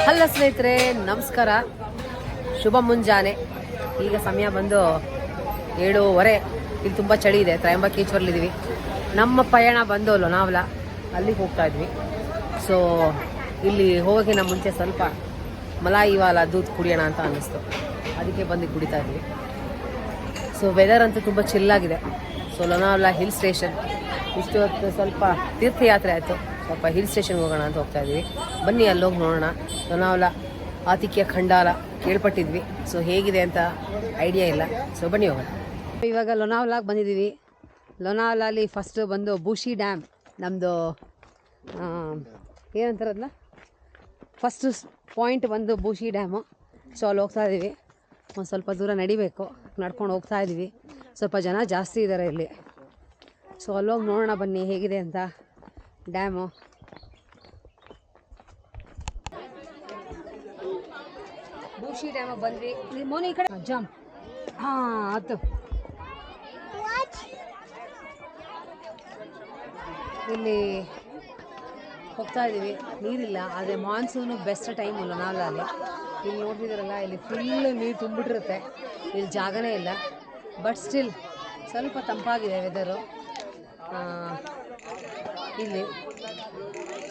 Hello ಸ್ನೇಹಿತರೆ, ನಮಸ್ಕಾರ. ಶುಭ ಮುಂಜಾನೆ. ಈಗ ಸಮಯ ಬಂದು 7:30. ಇಲ್ಲಿ ತುಂಬ ಚಳಿ ಇದೆ. ತ್ರಯಂಬಕೇಶ್ವರಲ್ಲಿದ್ದೀವಿ. ನಮ್ಮ ಪಯಣ ಬಂದು ಲೋನಾವಲಾ, ಅಲ್ಲಿಗೆ ಹೋಗ್ತಾ ಇದ್ವಿ. ಸೊ ಇಲ್ಲಿ ಹೋಗೋಕ್ಕಿಂತ ಮುಂಚೆ ಸ್ವಲ್ಪ ಮಲಾಯಿ ವಾಲಾ ದೂದ್ ಕುಡಿಯೋಣ ಅಂತ ಅನ್ನಿಸ್ತು. ಅದಕ್ಕೆ ಬಂದು ಕುಡಿತಾ ಇದ್ವಿ. ಸೊ ವೆದರ್ ಅಂತೂ ತುಂಬ ಚಿಲ್ಲಾಗಿದೆ. ಸೊ ಲೋನಾವಲಾ ಹಿಲ್ ಸ್ಟೇಷನ್, ಇಷ್ಟು ಹೊತ್ತು ಸ್ವಲ್ಪ ತೀರ್ಥಯಾತ್ರೆ ಆಯಿತು. ಸ್ವಲ್ಪ ಹಿಲ್ ಸ್ಟೇಷನ್ಗೆ ಹೋಗೋಣ ಅಂತ ಹೋಗ್ತಾ ಇದ್ವಿ. ಬನ್ನಿ ಅಲ್ಲೋಗಿ ನೋಡೋಣ. ಲೋನಾವಲಾ ಆತಿಥ್ಯ ಖಂಡಾಲ ಕೇಳ್ಪಟ್ಟಿದ್ವಿ. ಸೊ ಹೇಗಿದೆ ಅಂತ ಐಡಿಯಾ ಇಲ್ಲ. ಸೊ ಬನ್ನಿ ಹೋಗೋಣ. ಇವಾಗ ಲೋನಾವಲಾಗೆ ಬಂದಿದ್ದೀವಿ. ಲೋನಾವಲಾಲಿ ಫಸ್ಟು ಬಂದು ಬೂಶಿ ಡ್ಯಾಮ್, ನಮ್ಮದು ಏನಂತಾರದಲ್ಲ, ಫಸ್ಟು ಪಾಯಿಂಟ್ ಬಂದು ಬೂಶಿ ಡ್ಯಾಮು. ಸೊ ಅಲ್ಲಿ ಹೋಗ್ತಾ ಇದ್ದೀವಿ. ಒಂದು ಸ್ವಲ್ಪ ದೂರ ನಡಿಬೇಕು, ನಡ್ಕೊಂಡು ಹೋಗ್ತಾ ಇದ್ದೀವಿ. ಸ್ವಲ್ಪ ಜನ ಜಾಸ್ತಿ ಇದ್ದಾರೆ ಇಲ್ಲಿ. ಸೊ ಅಲ್ಲೋಗಿ ನೋಡೋಣ ಬನ್ನಿ ಹೇಗಿದೆ ಅಂತ ಡ್ಯಾಮು. ಬೂಶಿ ಡ್ಯಾಮಿಗೆ ಬಂದ್ವಿ. ಮೋನಿ ಈ ಕಡೆ ಜಂಪ್. ಹಾಂ ಆಯ್ತು. ಇಲ್ಲಿ ಹೋಗ್ತಾ ಇದ್ದೀವಿ. ನೀರಿಲ್ಲ, ಆದರೆ ಮಾನ್ಸೂನು ಬೆಸ್ಟ್ ಟೈಮು ಲೋನಾವಲಾಲಿ. ಇಲ್ಲಿ ನೋಡ್ತಿದ್ದೀರಲ್ಲ, ಇಲ್ಲಿ ಫುಲ್ಲು ನೀರು ತುಂಬಿಟ್ಟಿರುತ್ತೆ. ಇಲ್ಲಿ ಜಾಗನೇ ಇಲ್ಲ. ಬಟ್ ಸ್ಟಿಲ್ ಸ್ವಲ್ಪ ತಂಪಾಗಿದೆ ವೆದರು ಇಲ್ಲಿ.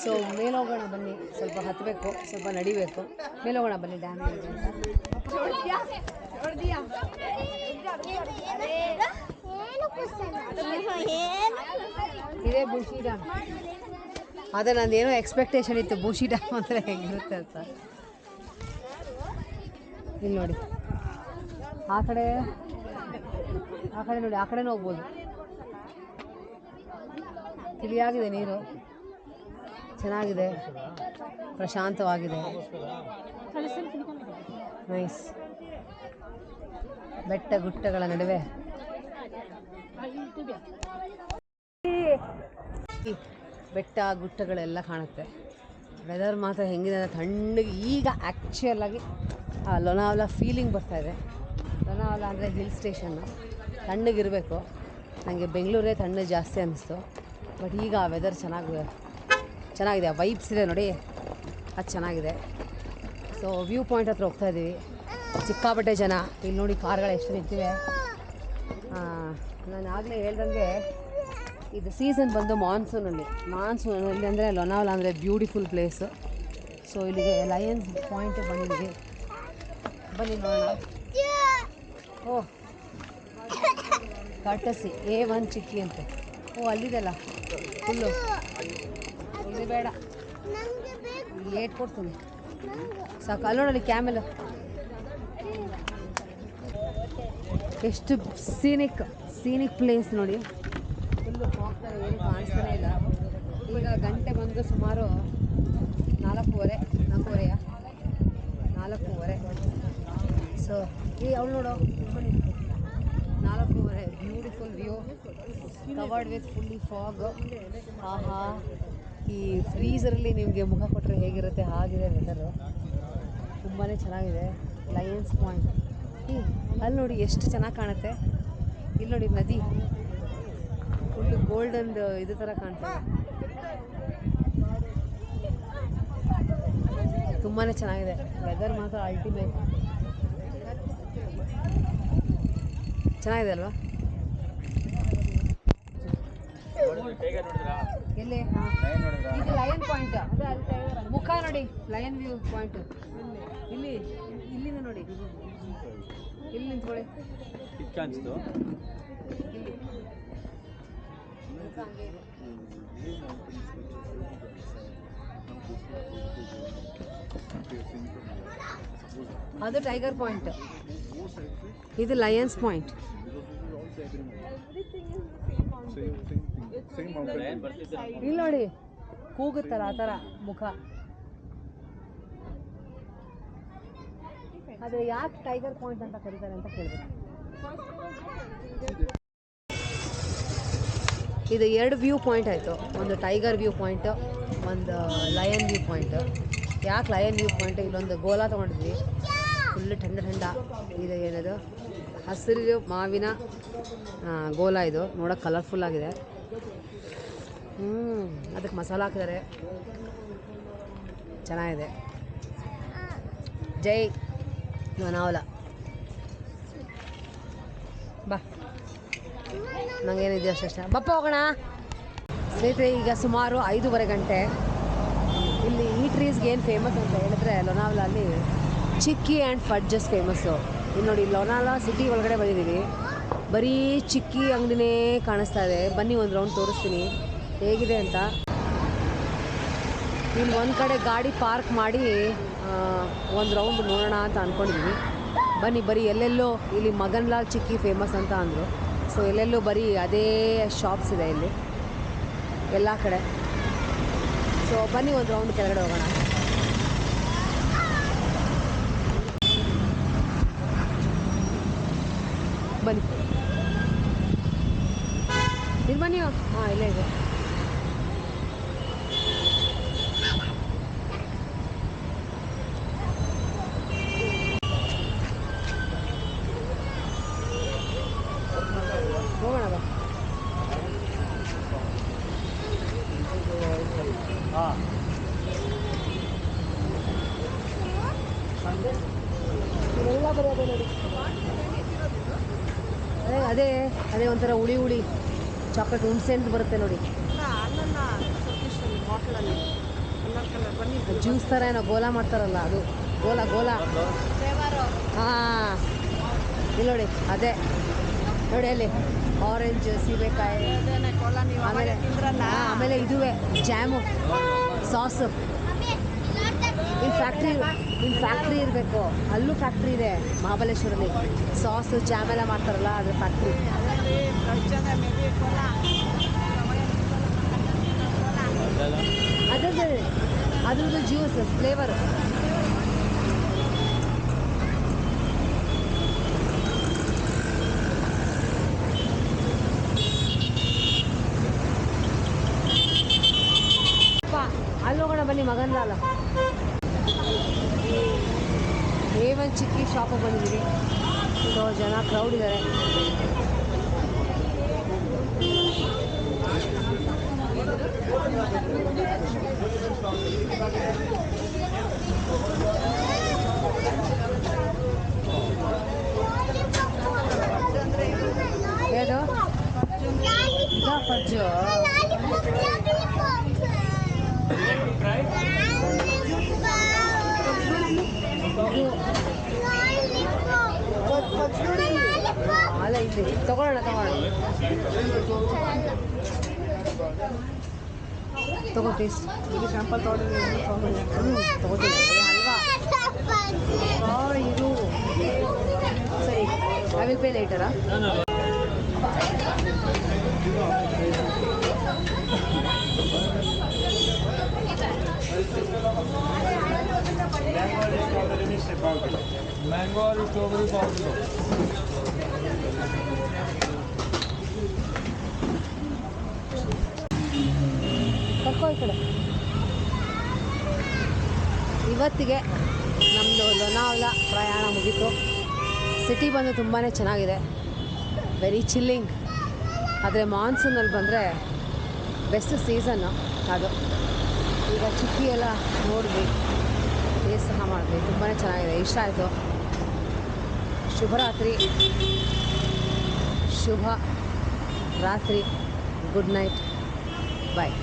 ಸೊ ಮೇಲೆ ಹೋಗೋಣ ಬನ್ನಿ. ಸ್ವಲ್ಪ ಹತ್ತಬೇಕು, ಸ್ವಲ್ಪ ನಡಿಬೇಕು. ಮೇಲೆ ಹೋಗೋಣ ಬನ್ನಿ ಡ್ಯಾಮ್ ಇದೆ ಅಂತ. ಇದೇ ಬೂಶಿ ಡ್ಯಾಮ್. ಅದೇ ನಂದೇನೋ ಎಕ್ಸ್ಪೆಕ್ಟೇಷನ್ ಇತ್ತು, ಬೂಶಿ ಡ್ಯಾಮ್ ಅಂದರೆ ಹೆಂಗಿರುತ್ತೆ ಅಂತ. ಇಲ್ಲಿ ನೋಡಿ, ಆ ಕಡೆ ನೋಡಿ, ಆ ಕಡೆನೂ ಹೋಗ್ಬೋದು. ತಿಳಿಯಾಗಿದೆ ನೀರು, ಚೆನ್ನಾಗಿದೆ, ಪ್ರಶಾಂತವಾಗಿದೆ, ನೈಸ್. ಬೆಟ್ಟ ಗುಟ್ಟಗಳ ನಡುವೆ ಬೆಟ್ಟ ಗುಟ್ಟಗಳೆಲ್ಲ ಕಾಣುತ್ತೆ. ವೆದರ್ ಮಾತ್ರ ಹೆಂಗಿದೆ ಅಂದರೆ ತಣ್ಣಗೆ. ಈಗ ಆ್ಯಕ್ಚುಯಲಾಗಿ ಲೋನಾವಲಾ ಫೀಲಿಂಗ್ ಬರ್ತಾಯಿದೆ. ಲೋನಾವಲಾ ಅಂದರೆ ಹಿಲ್ ಸ್ಟೇಷನ್ನು, ತಣ್ಣಗಿರಬೇಕು. ನನಗೆ ಬೆಂಗಳೂರೇ ತಣ್ಣಗೆ ಜಾಸ್ತಿ ಅನ್ನಿಸ್ತು. ಬಟ್ ಈಗ ಆ ವೆದರ್ ಚೆನ್ನಾಗಿದೆ. ವೈಬ್ಸ್ ಇದೆ ನೋಡಿ, ಅದು ಚೆನ್ನಾಗಿದೆ. ಸೊ ವ್ಯೂ ಪಾಯಿಂಟ್ ಹತ್ರ ಹೋಗ್ತಾ ಇದ್ದೀವಿ. ಸಿಕ್ಕಾಪಟ್ಟೆ ಜನ. ಇಲ್ಲಿ ನೋಡಿ ಕಾರ್ಗಳು ಎಷ್ಟು ನಿಂತಿವೆ. ನಾನು ಆಗಲೇ ಹೇಳ್ದಂಗೆ ಇದು ಸೀಸನ್ ಬಂದು ಮಾನ್ಸೂನಲ್ಲಿ ಅಂದರೆ ಲೋನಾವಲಾ ಅಂದರೆ ಬ್ಯೂಟಿಫುಲ್ ಪ್ಲೇಸು. ಸೊ ಇಲ್ಲಿಗೆ ಲಯನ್ಸ್ ಪಾಯಿಂಟ್ ಬಂದಿದ್ದೀವಿ. ಬನ್ನಿ ನೋಡೋಣ. ಓಹ್, ಕರ್ಟಸಿ A1 ಚಿಕ್ಕಿ ಅಂತೆ. ಓ ಅಲ್ಲಿದೆಲ್ಲ ಫುಲ್ಲು. ಇದು ಬೇಡ, ಏಟ್ ಕೊಡ್ತೀನಿ ಸಾಕು. ಅಲ್ಲಿ ನೋಡಲಿ ಕ್ಯಾಮೆಲ್ ಎಷ್ಟು ಸೀನಿಕ್ ಪ್ಲೇಸ್ ನೋಡಿ. ಫುಲ್ಲು ಹೋಗ್ತಾರೆ, ಏನು ಕಾಣಿಸ್ತಾನೆ ಇಲ್ಲ. ಈಗ ಗಂಟೆ ಬಂದು ಸುಮಾರು 4:30. ಸೊ ಈ ಅವಳು ನೋಡು, 4:30. Beautiful view, covered with fully fog. ಆಹಾ, ಈ ಫ್ರೀಸರಲ್ಲಿ ನಿಮಗೆ ಮುಖ ಕೊಟ್ಟರೆ ಹೇಗಿರುತ್ತೆ ಹಾಗಿದೆ ವೆದರು. ತುಂಬಾ ಚೆನ್ನಾಗಿದೆ. ಲಯನ್ಸ್ ಪಾಯಿಂಟ್ ಅಲ್ಲಿ ನೋಡಿ ಎಷ್ಟು ಚೆನ್ನಾಗಿ ಕಾಣುತ್ತೆ. ಇಲ್ಲಿ ನೋಡಿ ನದಿ ಫುಲ್ಲು ಗೋಲ್ಡನ್ ಇದು ಥರ ಕಾಣ್ತದೆ. ತುಂಬಾ ಚೆನ್ನಾಗಿದೆ. ವೆದರ್ ಮಾತ್ರ ಅಲ್ಟಿಮೇಟ್. ಚೆನ್ನಾಗಿದೆ ಅಲ್ವಾ? ಎಲ್ಲಿ? ಇದು ಲಯನ್ ಪಾಯಿಂಟ್. ಮುಖ ನೋಡಿ, ಲಯನ್ ವ್ಯೂ ಪಾಯಿಂಟ್. ಇಲ್ಲಿಂದ ನೋಡಿ, ಇಲ್ಲಿ ನಿಂತ್ಕೊಳ್ಳಿ. ಅದು ಟೈಗರ್ ಪಾಯಿಂಟ್, ಇದು ಲಯನ್ಸ್ ಪಾಯಿಂಟ್. ಇಲ್ಲಿ ನೋಡಿ, ಕೂಗುತ್ತಲ್ಲ ಆ ಥರ ಮುಖ. ಆದರೆ ಯಾಕೆ ಟೈಗರ್ ಪಾಯಿಂಟ್ ಅಂತ ಕರೀತಾರೆ ಅಂತ ಕೇಳಬೇಕು. ಇದು 2 ವ್ಯೂ ಪಾಯಿಂಟ್ ಆಯಿತು. ಒಂದು ಟೈಗರ್ ವ್ಯೂ ಪಾಯಿಂಟು, ಒಂದು ಲಯನ್ ವ್ಯೂ ಪಾಯಿಂಟು. ಯಾಕೆ ಲಯನ್ ವ್ಯೂ ಪಾಯಿಂಟ್? ಇಲ್ಲೊಂದು ಗೋಲಾ ತೊಗೊಂಡಿದ್ವಿ. ಫುಲ್ಲು ठंडा ಇದು ಏನದು, ಹಸಿರು ಮಾವಿನ ಗೋಲಾ. ಇದು ನೋಡೋಕೆ ಕಲರ್ಫುಲ್ ಆಗಿದೆ. ಅದಕ್ಕೆ ಮಸಾಲ ಹಾಕಿದ್ದಾರೆ, ಚೆನ್ನಾಗಿದೆ. ಜೈ ಲೋನಾವಲ. ಬಾ, ನಂಗೇನಿದೆ ಅಷ್ಟೇ. ಬಪ್ಪ ಹೋಗೋಣ ಸ್ನೇಹಿತರೆ. ಈಗ ಸುಮಾರು 5:30 ಗಂಟೆ. ಇಲ್ಲಿ ಈಟ್ರೀಸ್ಗೆ ಏನು ಫೇಮಸ್ ಅಂತ ಹೇಳಿದ್ರೆ ಲೋನಾವಲಲ್ಲಿ ಚಿಕ್ಕಿ ಆ್ಯಂಡ್ ಫಡ್ಜಸ್ ಫೇಮಸ್ಸು. ಇಲ್ಲಿ ನೋಡಿ, ಲೋನಾವಲ ಸಿಟಿ ಒಳಗಡೆ ಬಂದಿದ್ದೀವಿ. ಬರೀ ಚಿಕ್ಕಿ ಅಂಗಡಿನೇ ಕಾಣಿಸ್ತಾ ಇದೆ. ಬನ್ನಿ ಒಂದು ರೌಂಡ್ ತೋರಿಸ್ತೀನಿ ಹೇಗಿದೆ ಅಂತ. ಇಲ್ಲಿ ಒಂದು ಕಡೆ ಗಾಡಿ ಪಾರ್ಕ್ ಮಾಡಿ ಒಂದು ರೌಂಡ್ ನೋಡೋಣ ಅಂತ ಅಂದ್ಕೊಂಡಿದ್ದೀವಿ. ಬನ್ನಿ, ಬರೀ ಎಲ್ಲೆಲ್ಲೋ ಇಲ್ಲಿ ಮಗನ್ ಲಾಲ್ ಚಿಕ್ಕಿ ಫೇಮಸ್ ಅಂತ ಅಂದರು. ಸೊ ಎಲ್ಲೆಲ್ಲೋ ಬರೀ ಅದೇ ಶಾಪ್ಸ್ ಇದೆ ಇಲ್ಲಿ ಎಲ್ಲ ಕಡೆ. ಸೊ ಬನ್ನಿ ಒಂದು ರೌಂಡ್ ಕೆಳಗಡೆ ಹೋಗೋಣ. ಬನ್ನಿ, ಇಲ್ಲಿ ಬನ್ನಿ. ಹಾಂ, ಇಲ್ಲೇ ಇದೆ. ಹೋಗೋಣ ಬಾ. ಇವೆಲ್ಲ ಬರೋದು ನೋಡಿ. ಅದೇ ಅದೇ ಒಂಥರ ಹುಳಿ ಹುಳಿ ಚಾಕ್ಲೇಟ್ ಹುಣಸೆ ಅಂತ ಬರುತ್ತೆ ನೋಡಿ. ಜ್ಯೂಸ್ ಥರ ಏನೋ ಗೋಲಾ ಮಾಡ್ತಾರಲ್ಲ, ಅದು ಗೋಲಾ ಗೋಲಾ. ಹಾಂ, ಇಲ್ಲಿ ನೋಡಿ, ಅದೇ ನೋಡಿ ಅಲ್ಲಿ ಆರೆಂಜ್, ಸೀಬೆಕಾಯಿ, ಆಮೇಲೆ ಇದುವೇ ಜಾಮು, ಸಾಸು. ಇಲ್ಲಿ ಫ್ಯಾಕ್ಟ್ರಿ ಇರಬೇಕು. ಅಲ್ಲೂ ಫ್ಯಾಕ್ಟ್ರಿ ಇದೆ ಮಹಾಬಲೇಶ್ವರಲ್ಲಿ. ಸಾಸು ಜಾಮ್ ಎಲ್ಲ ಮಾಡ್ತಾರಲ್ಲ, ಅದು ಫ್ಯಾಕ್ಟ್ರಿ. ಅದ್ರದ್ದು ಜ್ಯೂಸ್ ಫ್ಲೇವರ್. ಅಲ್ಲಿ ಹೋಗೋಣ ಬನ್ನಿ, ಮಗನ್ ಲಾಲ್. A1 ಚಿಕ್ಕಿ ಶಾಪಿಗೆ ಬಂದಿದ್ದೀವಿ. ಸೊ ಜನ ಕ್ರೌಡ್ ಇದ್ದಾರೆ. ಏನು ಫಜ್ಜು? ಅಲ್ಲ, ಇಲ್ಲಿ ತಗೊಳ್ಳೋಣ ತಗೋ ಟೇಸ್ಟ್. ಸ್ಯಾಂಪಲ್ ತಗೊಳ್ತೀನಿ. ಹಲ್ವಾ ಇದು ಸರಿ. ಐ ವಿಲ್ ಪೇ ಲೇಟರಾ? मैंगो और स्ट्रॉबेरी पाउडर दो। ಕರ್ಕೋ ಈ ಕಡೆ. ಇವತ್ತಿಗೆ ನಮ್ಮದು ಲೋನಾವಲ ಪ್ರಯಾಣ ಮುಗೀತು. ಸಿಟಿ ಬಂದು ತುಂಬಾ ಚೆನ್ನಾಗಿದೆ, ವೆರಿ ಚಿಲ್ಲಿಂಗ್. ಆದರೆ ಮಾನ್ಸೂನಲ್ಲಿ ಬಂದರೆ ಬೆಸ್ಟ್ ಸೀಸನ್ನು ಅದು. ಈಗ ಚಿಕ್ಕಿ ಎಲ್ಲ ನೋಡಿದ್ವಿ, ಟೇಸ್ಟ್ ಸಹ ಮಾಡಿದ್ವಿ, ತುಂಬಾ ಚೆನ್ನಾಗಿದೆ, ಇಷ್ಟ ಆಯಿತು. ಶುಭರಾತ್ರಿ, ಶುಭ ರಾತ್ರಿ, ಗುಡ್ ನೈಟ್, ಬಾಯ್.